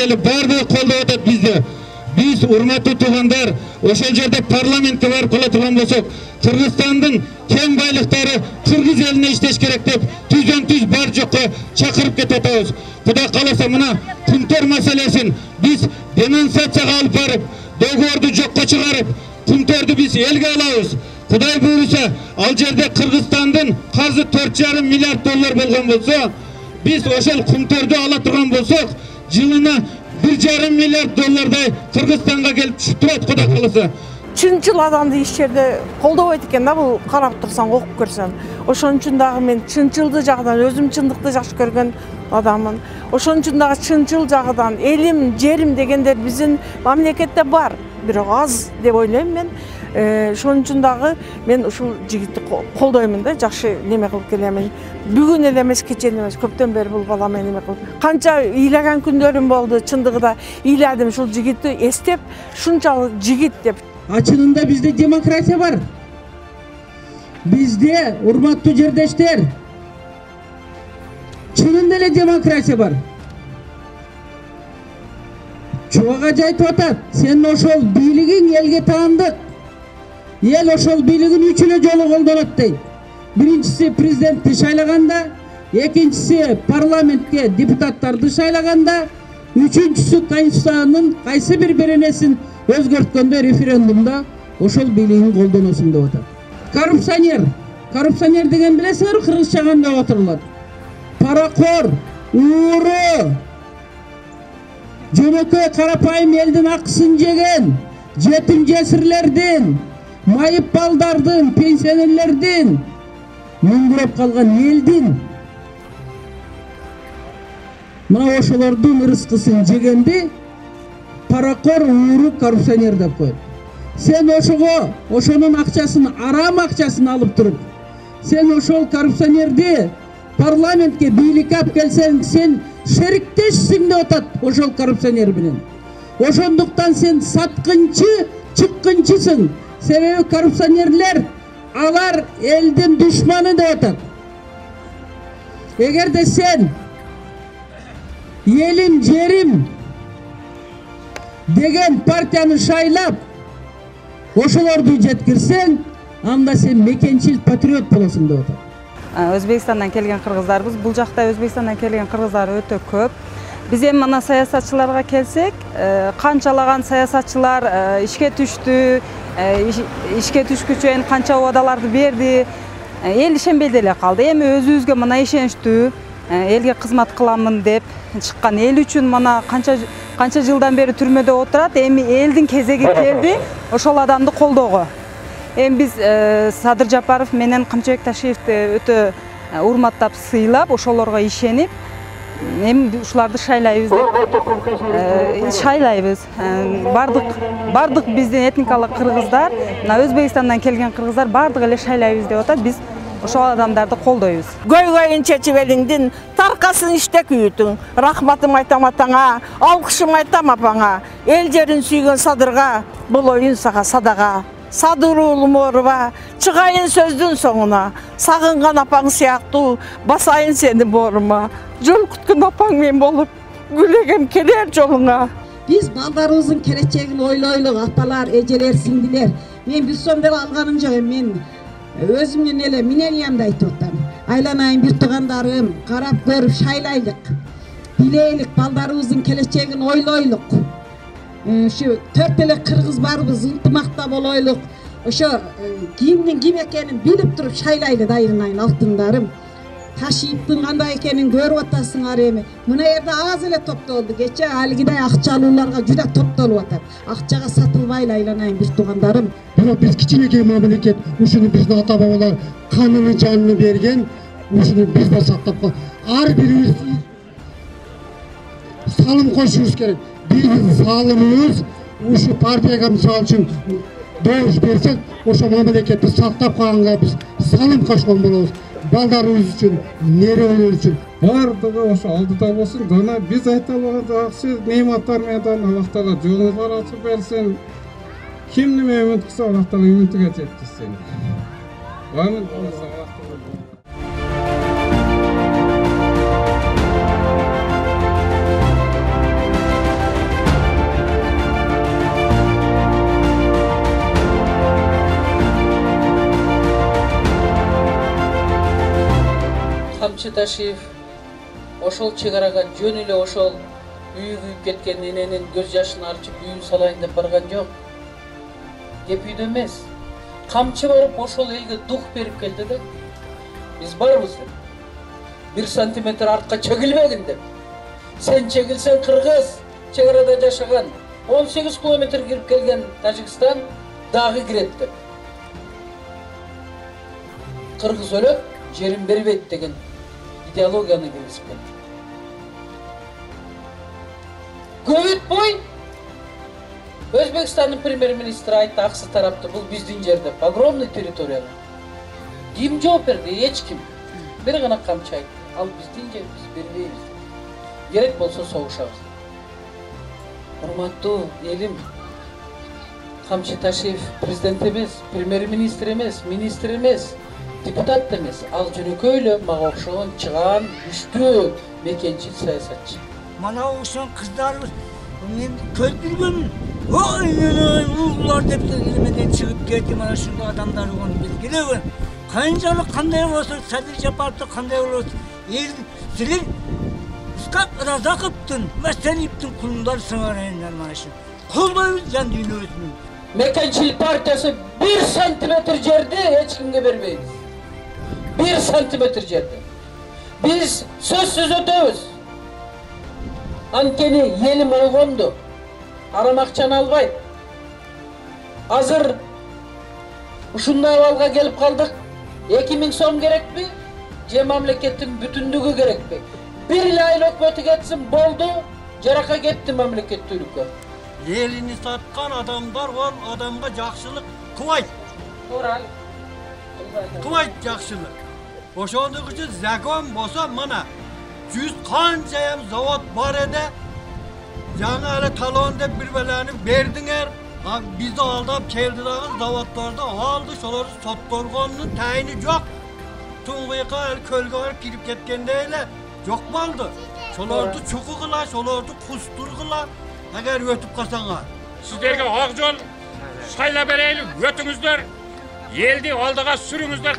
эле баардыгы колдоп атат бизди. Biz урматтуу туугандар, ошол жерде парламентке барып кала турган болсок, Кыргызстандын кен байлыктары Кыргыз элине иштеш керек деп түздөн-түз бар жокко чакырып кетип атабыз. Кудай кааласа мына Кумтөр маселесин biz денонсацияга алып барып, договорду жокко чыгарып, Кумтөрдү biz элге алабыз. Кудай буйруса, ал жерде Кыргызстандын карзы 4,5 миллиард доллар болгон болсо, biz ошол Кумтөрдү ала турган болсок, жылына 1,5 миллиард доллардай Кыргызстанга келип түшүп турат, Кудай кааласа. Чынчыл адамды иш жерде колдобойт экен да, бул карап турсаң, окуп көрсөң. Ошон үчүн дагы мен чынчылды жагынан өзүм чындыкты жакшы көргөн адаммын. Ошон үчүн дагы чынчыл жагынан элим, жерим дегендер биздин мамлекетте бар, бирок аз деп ойлойм мен. Ошон үчүн дагы мен ушул жигитти колдоймун да, жакшы неме кылып келемин. Бүгүн эле эмес, кечээ эмес, көптөн бери бул бала мен неме кылып. Канча ыйлаган күндөрүм болду, чындыгында ыйладым ушул жигитти эстеп, шунчалык жигит деп. Чынында бизде демократия бар. Бизде, урматтуу жердештер, чынында эле демократия бар. Чуага айтып атат, сен ошол бийлигиң элге таандык. Ел ошол бийлигин 3 эле жолу колдонот дейт. Биринчиси президентти шайлаганда, экинчиси парламентке депутаттарды шайлаганда, үчүнчүсү конституциянын кайсы бир беренесин өзгөрткөндө референдумда ошол бийлигин колдоносуң деп атат. Коррупционер деген билесиңер, кыргызча кандай деп атырылат? Паракор, ууру, жөнөкөй карапайым элдин акысын жеген, жетим жесирлердин, майып балдардын, пенсионерлердин, мүңгүрөп калган элдин мына ошолордун ырыскысын жегенди паракор, ууру, коррупционер деп коет. Сен ошонун акчасын, арам акчасын алып туруп, сен ошол коррупционерди парламентке бийликке алып келсең, сен шериктешсиң деп атат ошол коррупционер менен. Ошондуктан сен саткынчы, чыккынчысың. Себеби коррупционерлер алар элдин душманы деп атат. Эгерде сен элим, жерим деген партияны шайлап, ошолорду жеткирсең, анда сен мекенчил патриот болосуң деп атат. Өзбекстандан келген кыргыздарбыз. Бул жакта Өзбекстандан келген кыргыздар өтө көп. Биз эми мына саясатчыларга келсек, канчалаган саясатчылар ишке түштү, ишке түшкүчө канча убадаларды берди. Эл ишенбей деле калды. Эми өзүбүзгө мына ишеничтүү, элге кызмат кыламын деп чыккан эл үчүн мына канча жылдан бери түрмөдө отурат. Эми элдин кезеги келди ошол адамды колдоого. Эми биз Садыр Жапаров менен Камчыбек Ташиевди өтө урматтап, сыйлап, ошолорго ишенип, эми ушуларды шайлайбыз деп. Шайлайбыз. Бардык биздин этникалык кыргыздар, мына Өзбекстандан келген кыргыздар бардыгы эле шайлайбыз деп атат. Биз ошол адамдарды колдойбуз. Көйгөйүн чечип элиңдин таркасын иштек үйүтүң. Рахматым айтам атаңа, алкышым айтам апаңа. Эл жерин сүйгөн Садырга, бул оюн сага садага. Садыр уулум оруба, чыгайын сөздүн соңуна. Сагынган апаң сыяктуу, басайын сени боорума. Жол күткөн апаң мен болуп, күлөгем келер жолуңа. Биз балдарыбыздын келечегин ойлойлук, апалар, эжелер, сиңдилер. Мен бир сом деле алганым жок, мен өзүмдүн эле минениямды айтып атам. Айланайын бир туугандарым, карап көрүп шайлайлык. Билейлик, балдарыбыздын келечегин ойлойлук. Şu 4 эле кыргыз барбыз, ынтымакта болойлук. Ошо кимдин ким экенин билип туруп шайлайлы дайырыңайын алтындарым. Ташиевдин кандай экенин көрүп атасыңар эми. Мына жерде аз эле топтолду. Кече алгидай акчалууларга жүдө топтолуп атат. Акчага сатылбайлы айланайын бир туугандарым. Бирок биз кичинекей мамлекет, ушуну биздин ата бабалар каныны жанын берген, ушуну биз да сактап кал. Ар бирибиз салым кошушубуз керек. Биздин салымыбыз ушу партияга мисалы үчүн добуш берсек, ошо мамлекетти сактап калганга биз салым кошкон болобуз. Балдарыбыз үчүн, неребелер үчүн. Бардыгы ошо алдыда болсун. Дана биз айталган жакшы неиматтар менен Аллах Таала жолуңузга ачып берсин. Ким неме үмүт кылса, Аллах Таала үмүтүгө жеткизсин. Амин. Камчы Ташиев ошол чек арага жөн эле ошол үйү күйүп кеткен эненин көз жашын арчып үйүн салайын деп барган жок. Кеп үйдө эмес. Камчы барып ошол элге дух берип келди да. Биз барбыз деп. 1 сантиметр артка чегилбегин деп. Сен чегилсең кыргыз чек арада жашаган 18 километр кирип келген Тажикстан дагы кирет деп. Кыргыз өлөп, жерин бербейт деген идеологияны киргизип келди. Көп өтпөй Өзбекстандын премьер-министри айтты, аксы тарапты, бул биздин жер деп, огромный территорияны. Ким жооп берди? Эч ким. Бир гана Камчы айтты. Ал биздин жерибиз, бербейбиз. Керек болсо согушабыз. Урматтуу элим, Камчы Ташиев президент эмес, премьер-министр эмес, министр эмес, депутат эмес. Ал жөнөкөй эле мага окшогон чыгаан, күчтүү мекенчил саясатчы. Mana uşun kızlarımız köz bilgin uğurlar deyip elimden çıkıp geldi mana şunda adamlar onu bilgiler. Kancalık kanday olsun, sadece parti kanday olsun. Senin ıskap raza kıptın ve sen iptin kulunlar sığar elinden mana şu. Kullayız can dinliyorsun. Mekençilik partisi 1 santimetre jerde hiç kimge berбейбиз. 1 santimetre jerde. Biz sözsüz ötöbüz. Анткени елим ойгонду. Арам акчаны албайт. Азыр ушундай абалга келип калдык. 2000 сом керекпи? Же мамлекеттин бүтүндүгү керекпи? Бир эле айыл өкмөтү кетсин болду, жарака кетти мамлекеттүүлүккө. Elini satkан adamlar var, adamga jakşılık kıvayt. To'g'ri. Kıvayt jakşılık. Oşonduğu için zakon bolsa mana 100 qanchayam zavod bor edi. Yana hali talon deb birbelarni berdinger. Bizni aldab keldilar zavodlarda oldi, shular sottorgonni tayini yo'q. Tungiqa ko'lga borib kirib ketgandaylar yo'q bo'ldi. Shularni cho'qig'ilar, shularni qusturg'ilar. Agar o'tib qolsanglar. Sizlarga oq yo'l saylab beraylik, o'tingizlar. Elni oldiga surungizlar.